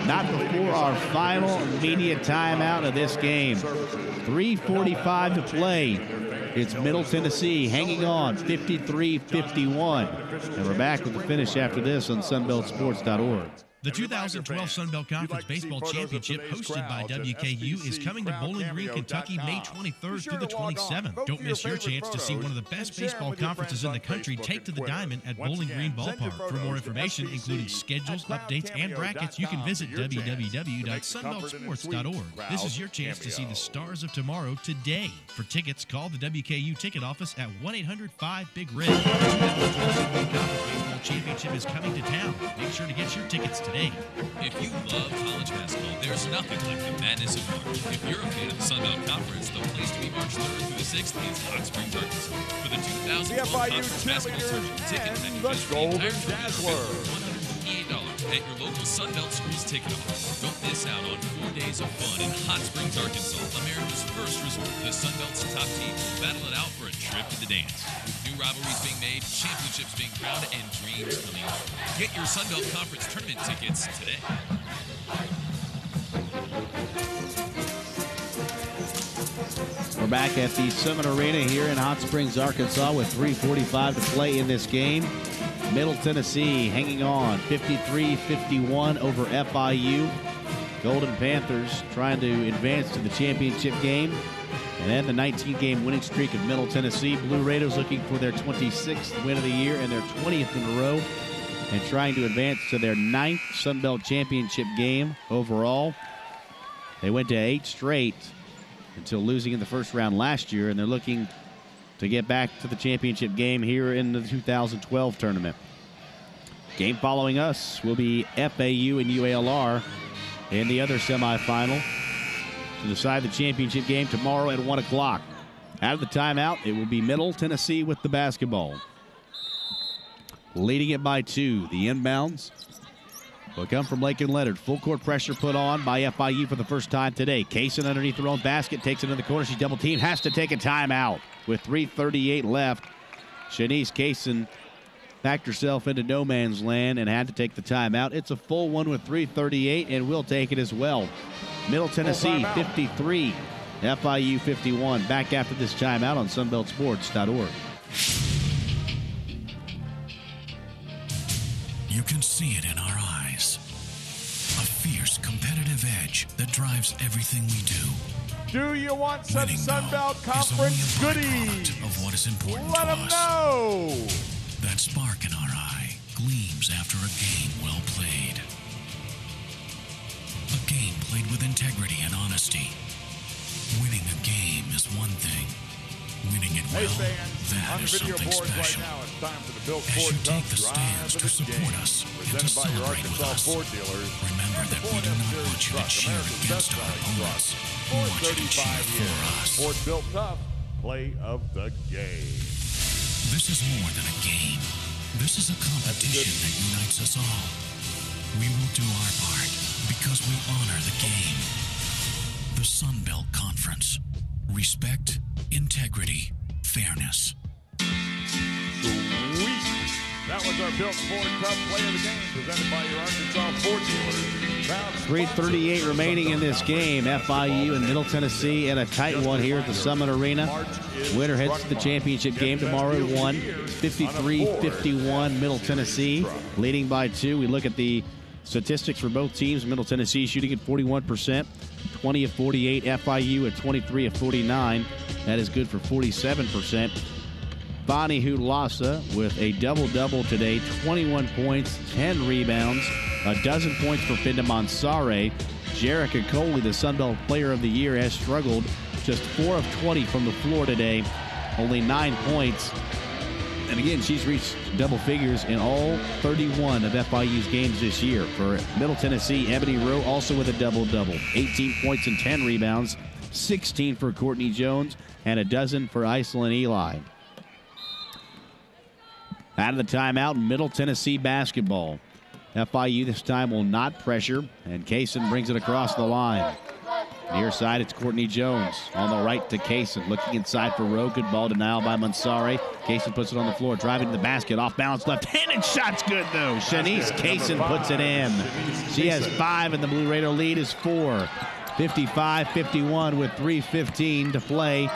Not before our final media timeout of this game. 3:45 to play. It's Middle Tennessee hanging on 53-51. And we're back with the finish after this on sunbeltsports.org. The 2012 Sun Belt Conference Baseball Championship, hosted by WKU, is coming to Bowling Green, Kentucky, May 23rd through the 27th. Don't miss your chance to see one of the best baseball conferences in the country take to the diamond at Bowling Green Ballpark. For more information, including schedules, updates, and brackets, you can visit www.sunbeltsports.org. This is your chance to see the stars of tomorrow today. For tickets, call the WKU ticket office at 1-800-5-BIG-RED. The 2012 Sun Belt Conference Baseball Championship is coming to town. Make sure to get your tickets today. If you love college basketball, there's nothing like the madness of March. If you're a fan of the Sun Belt Conference, the place to be March 3rd through the 6th is Hot Springs, Arkansas. For the 2012 Conference Basketball Tournament, ticket packages for the entire tournament are $158 at your local Sun Belt Schools ticket office. Don't miss out on 4 days of fun in Hot Springs, Arkansas, America's first resort. The Sun Belt's top teams will battle it out for a trip to the dance. With new rivalries being made, championships being crowned, and dreams coming true. Get your Sun Belt Conference tournament tickets today. We're back at the Summit Arena here in Hot Springs, Arkansas with 3:45 to play in this game. Middle Tennessee hanging on 53-51 over FIU. Golden Panthers trying to advance to the championship game and end the 19-game winning streak of Middle Tennessee. Blue Raiders looking for their 26th win of the year and their 20th in a row, and trying to advance to their 9th Sun Belt Championship game overall. They went to 8 straight until losing in the first round last year, and they're looking to get back to the championship game here in the 2012 tournament. Game following us will be FAU and UALR in the other semifinal to decide the championship game tomorrow at 1 o'clock. Out of the timeout, it will be Middle Tennessee with the basketball. Leading it by 2. The inbounds will come from Lakin Leonard. Full court pressure put on by FIU for the first time today. Kaysen underneath her own basket, takes it in the corner. She's double teamed, has to take a timeout. With 3:38 left, Shanice Kaysen backed herself into no man's land and had to take the timeout. It's a full one with 3:38, and we'll take it as well. Middle Tennessee 53, FIU 51. Back after this timeout on sunbeltsports.org. You can see it in our eyes. fierce, competitive edge that drives everything we do. Do you want some Winning, Sunbelt though, Conference is only a goodies? byproduct of what is important Let to them us. know. That spark in our eye gleams after a game well played. A game played with integrity and honesty. Winning a game is one thing. Winning it Hey well, fans, that on the is video something boards special. right now, it's time for the Built As Ford you take Tough the stands Drive to of the support Game, us and to presented by your celebrate with Arkansas us, Ford dealers. remember that we do not want you to cheer against our opponents. We For want you to cheer 35 for years, us. Ford Built Tough, play of the game. This is more than a game. This is a competition that unites us all. We will do our part because we honor the game. The Sun Belt Conference. Respect, integrity, fairness. Sweet. That was our Built Ford Tough play of the game, presented by your Arkansas Ford dealers. Proud 3:38 remaining in this game. FIU and Middle Tennessee in a tight one here at the Summit Arena. Winner heads to the championship game tomorrow at 1. 53-51 Middle Tennessee, leading by 2. We look at the statistics for both teams. Middle Tennessee shooting at 41%, 20 of 48. FIU at 23 of 49. That is good for 47%. Fanni Hutlassa with a double-double today, 21 points, 10 rebounds, a dozen points for Finda Mansare. Jerica Coley, the Sun Belt Player of the Year, has struggled, just 4 of 20 from the floor today, only 9 points. And again, she's reached double figures in all 31 of FIU's games this year. For Middle Tennessee, Ebony Rowe also with a double-double, 18 points and 10 rebounds, 16 for Courtney Jones, and a dozen for Iceland Eli. Out of the timeout, Middle Tennessee basketball. FIU this time will not pressure, and Kaysen brings it across the line. Near side, it's Courtney Jones. On the right to Kaysen, looking inside for Rowe. Good ball denial by Mansare. Kaysen puts it on the floor, driving to the basket, off balance, left-handed shot's good though. Shanice Kaysen puts it in. She has 5, and the Blue Raider lead is 4. 55-51 with 3:15 to play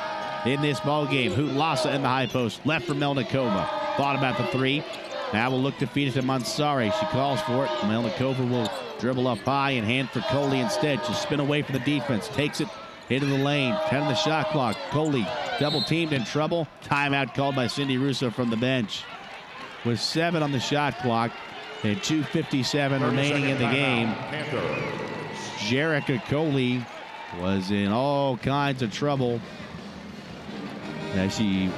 in this ball game. Hutlassa in the high post, left for Melnikova. Thought about the 3. Now we'll look to feed it to Mansare. She calls for it. Melnikova will dribble up high and hand for Coley instead. She'll spin away from the defense. Takes it into the lane. 10 on the shot clock. Coley double teamed, in trouble. Timeout called by Cindy Russo from the bench. With 7 on the shot clock and 2:57 remaining in the game, Jerica Coley was in all kinds of trouble as she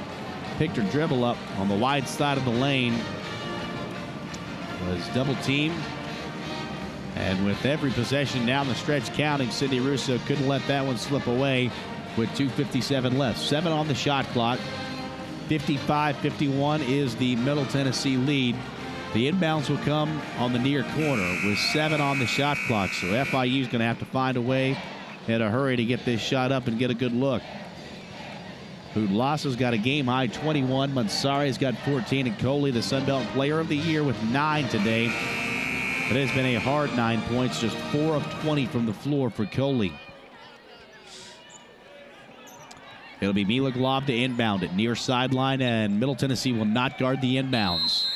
picked her dribble up on the wide side of the lane. Was double teamed, and with every possession down the stretch counting, Cindy Russo couldn't let that one slip away with 2:57 left. 7 on the shot clock. 55-51 is the Middle Tennessee lead. The inbounds will come on the near corner with 7 on the shot clock, so FIU is going to have to find a way in a hurry to get this shot up and get a good look. Hutlassa's got a game-high 21. Mansare's got 14. And Coley, the Sun Belt Player of the Year, with 9 today. It has been a hard 9 points, just 4 of 20 from the floor for Coley. It'll be Mila Glob to inbound it near sideline, and Middle Tennessee will not guard the inbounds.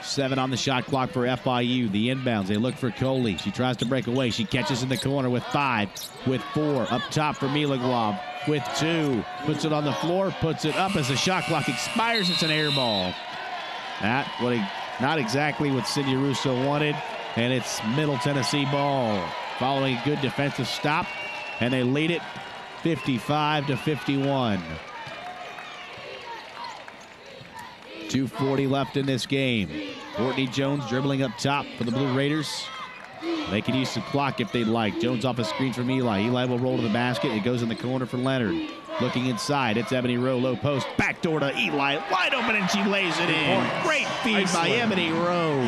7 on the shot clock for FIU. The inbounds, they look for Coley. She tries to break away. She catches in the corner with 5, with 4. Up top for Mila Glob with 2. Puts it on the floor, puts it up as the shot clock expires. It's an air ball. Not exactly what Cindy Russo wanted, and it's Middle Tennessee ball. Following a good defensive stop, and they lead it 55-51. 2:40 left in this game. Courtney Jones dribbling up top for the Blue Raiders. They can use the clock if they'd like. Jones off a screen from Eli. Eli will roll to the basket. It goes in the corner for Leonard. Looking inside, it's Ebony Rowe, low post. Backdoor to Eli. Wide open, and she lays it in. Great feed by Ebony Rowe.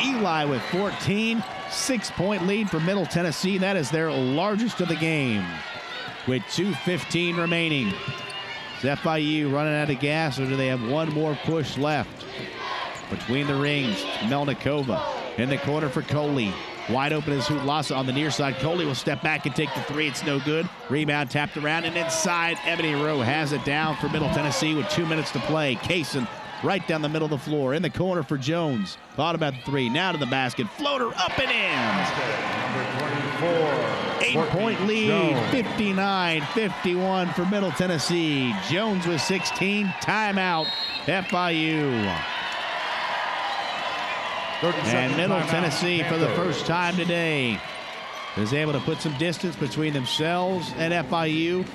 Eli with 14. 6-point lead for Middle Tennessee. That is their largest of the game. With 2:15 remaining. Is FIU running out of gas, or do they have one more push left? Between the rings, Melnikova in the corner for Coley. Wide open is Hutlassa on the near side. Coley will step back and take the 3. It's no good. Rebound tapped around, and inside, Ebony Rowe has it down for Middle Tennessee with 2 minutes to play. Kaysen right down the middle of the floor. In the corner for Jones. Thought about the three. Now to the basket. Floater up and in. 8-point lead. 59-51 for Middle Tennessee. Jones with 16. Timeout. FIU. And Middle Tennessee, for the first time today, is able to put some distance between themselves and FIU.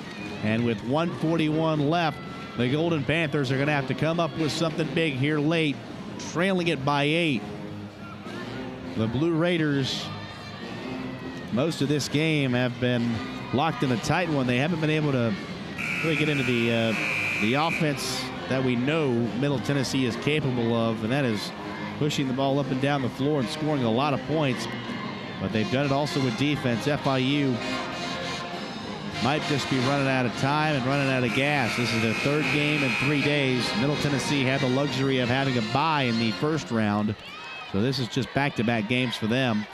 And with 1:41 left, the Golden Panthers are going to have to come up with something big here late, trailing it by 8. The Blue Raiders, most of this game, have been locked in a tight one. They haven't been able to really get into the offense that we know Middle Tennessee is capable of, and that is pushing the ball up and down the floor and scoring a lot of points. But they've done it also with defense. FIU might just be running out of time and running out of gas. This is their third game in 3 days. Middle Tennessee had the luxury of having a bye in the first round. So this is just back-to-back games for them.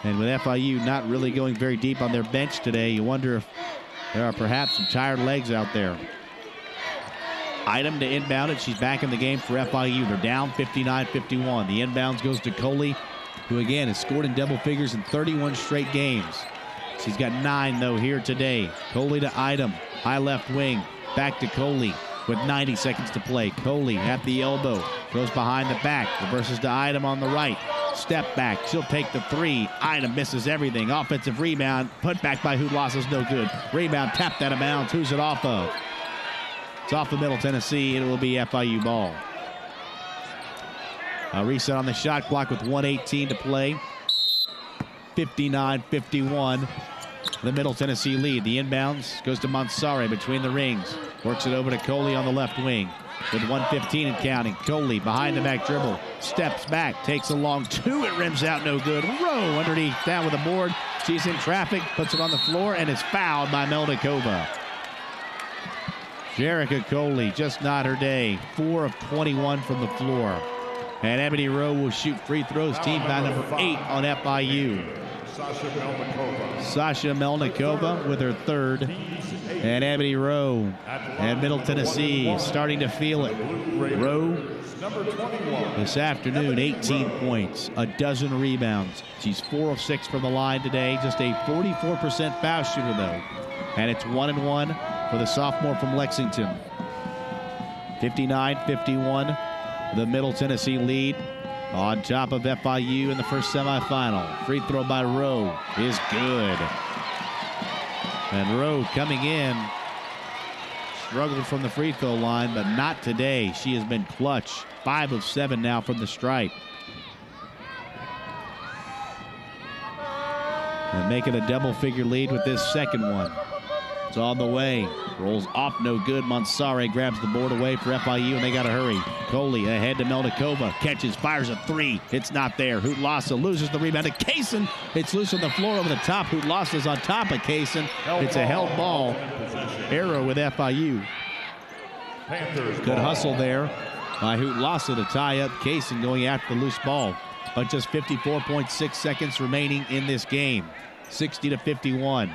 And with FIU not really going very deep on their bench today, you wonder if there are perhaps some tired legs out there. Item to inbound it. She's back in the game for FIU. They're down 59-51. The inbounds goes to Coley, who again has scored in double figures in 31 straight games. She's got 9 though here today. Coley to Item, high left wing. Back to Coley with 90 seconds to play. Coley at the elbow, goes behind the back, reverses to Item on the right. Step back, she'll take the three. Item misses everything. Offensive rebound, put back by Hutlassa's no good. Rebound tapped out of bounds. Who's it off of? It's off of Middle Tennessee, and it will be FIU ball. A reset on the shot clock with 1:18 to play. 59-51, the Middle Tennessee lead. The inbounds goes to Mansare between the rings. Works it over to Coley on the left wing with 1:15 and counting. Coley behind the back dribble. Steps back, takes a long two. It rims out, no good. Rowe underneath, down with the board. She's in traffic, puts it on the floor, and is fouled by Meldikova. Jerica Coley, just not her day. 4 of 21 from the floor. And Ebony Rowe will shoot free throws. Team foul number 8 on FIU. Sasha Melnikova with her third. And Ebony Rowe and Middle Tennessee starting to feel it. Rowe this afternoon, 18 points, a dozen rebounds. She's 4 of 6 from the line today. Just a 44% foul shooter, though. And it's 1-1 for the sophomore from Lexington. 59-51, the Middle Tennessee lead on top of FIU in the first semifinal. Free throw by Rowe is good. And Rowe coming in, struggled from the free throw line, but not today. She has been clutch. 5 of 7 now from the stripe. And making a double-figure lead with this second one. It's on the way. Rolls off, no good. Mansare grabs the board away for FIU, and they got to hurry. Coley ahead to Meldikova. Catches, fires a three. It's not there. Hutlassa loses the rebound to Kaysen. It's loose on the floor over the top. Hutlassa's on top of Kaysen. It's a held ball. Arrow with FIU. Good hustle there by Hutlassa to tie up Kaysen going after the loose ball. But just 54.6 seconds remaining in this game. 60-51.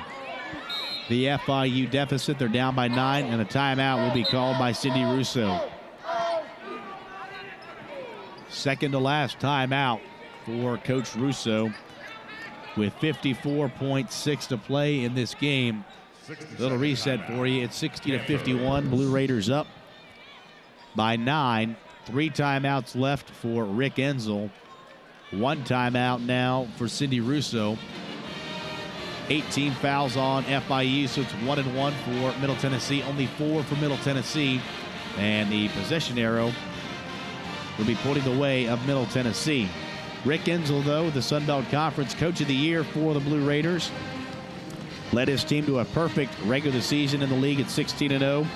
The FIU deficit, they're down by 9, and a timeout will be called by Cindy Russo. Second to last timeout for Coach Russo with 54.6 to play in this game. Little reset for you. It's 60-51. Blue Raiders up by 9. 3 timeouts left for Rick Enzel. 1 timeout now for Cindy Russo. 18 fouls on FIU, so it's 1-1 for Middle Tennessee. Only 4 for Middle Tennessee. And the possession arrow will be pointing the way of Middle Tennessee. Rick Enzel, though, the Sun Belt Conference Coach of the Year for the Blue Raiders. Led his team to a perfect regular season in the league at 16-0.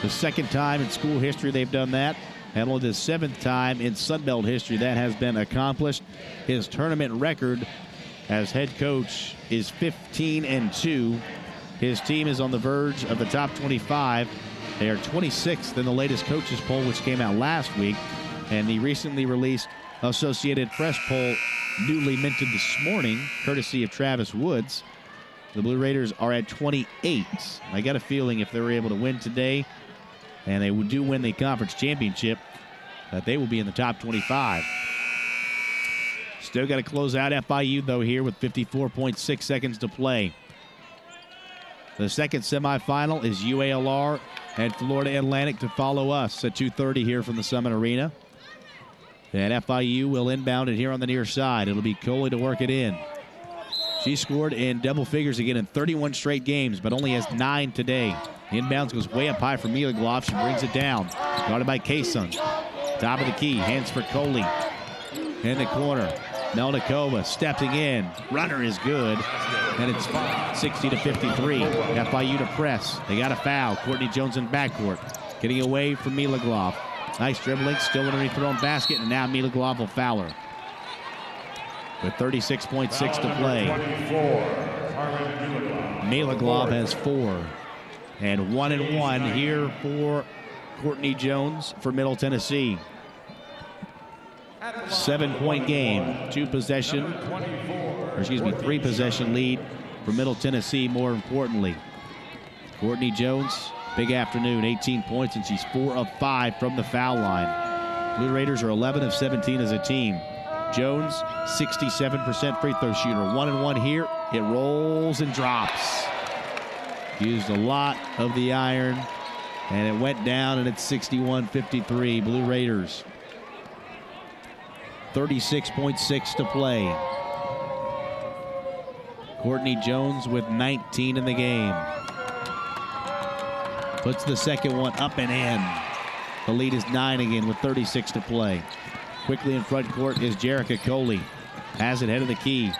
The second time in school history they've done that. And only the 7th time in Sun Belt history that has been accomplished. His tournament record as head coach is 15-2. His team is on the verge of the top 25. They are 26th in the latest coaches poll, which came out last week. And the recently released Associated Press poll, newly minted this morning, courtesy of Travis Woods. The Blue Raiders are at 28. I got a feeling if they were able to win today, and they do win the conference championship, that they will be in the top 25. Still got to close out FIU, though, here with 54.6 seconds to play. The second semifinal is UALR and Florida Atlantic to follow us at 2:30 here from the Summit Arena. And FIU will inbound it here on the near side. It'll be Coley to work it in. She scored in double figures again in 31 straight games, but only has 9 today. The inbounds goes way up high for Milagloff. She brings it down. Guarded by Kason. Top of the key. Hands for Coley. In the corner. Melnikova stepping in. Runner is good. And it's 60-53. FIU to press. They got a foul. Courtney Jones in backcourt. Getting away from Milagloff. Nice dribbling. Still underneath her own basket. And now Milagloff will foul her. With 36.6 to play. Milagloff has 4. And 1-1 here for Courtney Jones for Middle Tennessee. 7-point game. 3-possession lead for Middle Tennessee, more importantly. Courtney Jones, big afternoon, 18 points, and she's 4 of 5 from the foul line. Blue Raiders are 11 of 17 as a team. Jones, 67% free throw shooter. 1-1 here. It rolls and drops. Used a lot of the iron, and it went down, and it's 61-53. Blue Raiders. 36.6 to play. Courtney Jones with 19 in the game. Puts the second one up and in. The lead is 9 again with 36 to play. Quickly in front court is Jerica Coley. Has it head of the key.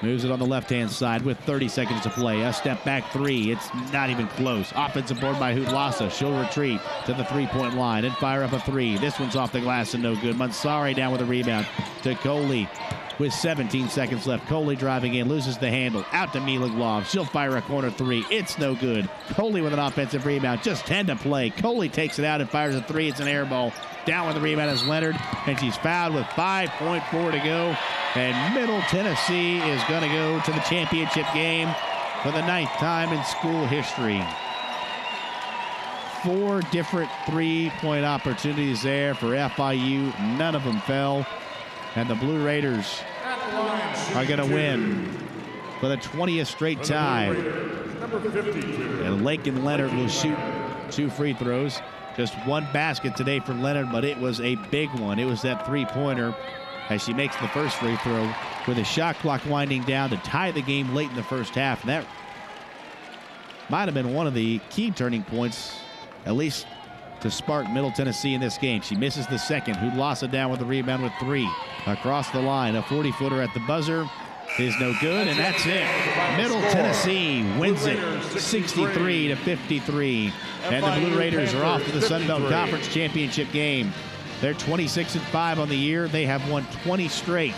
Moves it on the left-hand side with 30 seconds to play. A step back 3. It's not even close. Offensive board by Hutlassa. She'll retreat to the 3-point line and fire up a 3. This one's off the glass and no good. Mansari down with a rebound to Coley with 17 seconds left. Coley driving in, loses the handle. Out to Milagloff. She'll fire a corner 3. It's no good. Coley with an offensive rebound. Just 10 to play. Coley takes it out and fires a 3. It's an air ball. Down with the rebound is Leonard, and she's fouled with 5.4 to go. And Middle Tennessee is going to go to the championship game for the 9th time in school history. 4 different 3-point opportunities there for FIU. None of them fell. And the Blue Raiders are going to win for the 20th straight time. And Lakin Leonard will shoot 2 free throws. Just 1 basket today for Leonard, but it was a big one. It was that 3-pointer as she makes the first free throw with a shot clock winding down to tie the game late in the first half. And that might have been one of the key turning points, at least to spark Middle Tennessee in this game. She misses the second. Hutlassa down with the rebound with 3. Across the line, a 40-footer at the buzzer is no good, and that's it. Middle Tennessee wins it 63-53. And the Blue Raiders are off to the Sun Belt Conference Championship game. They're 26-5 on the year. They have won 20 straight.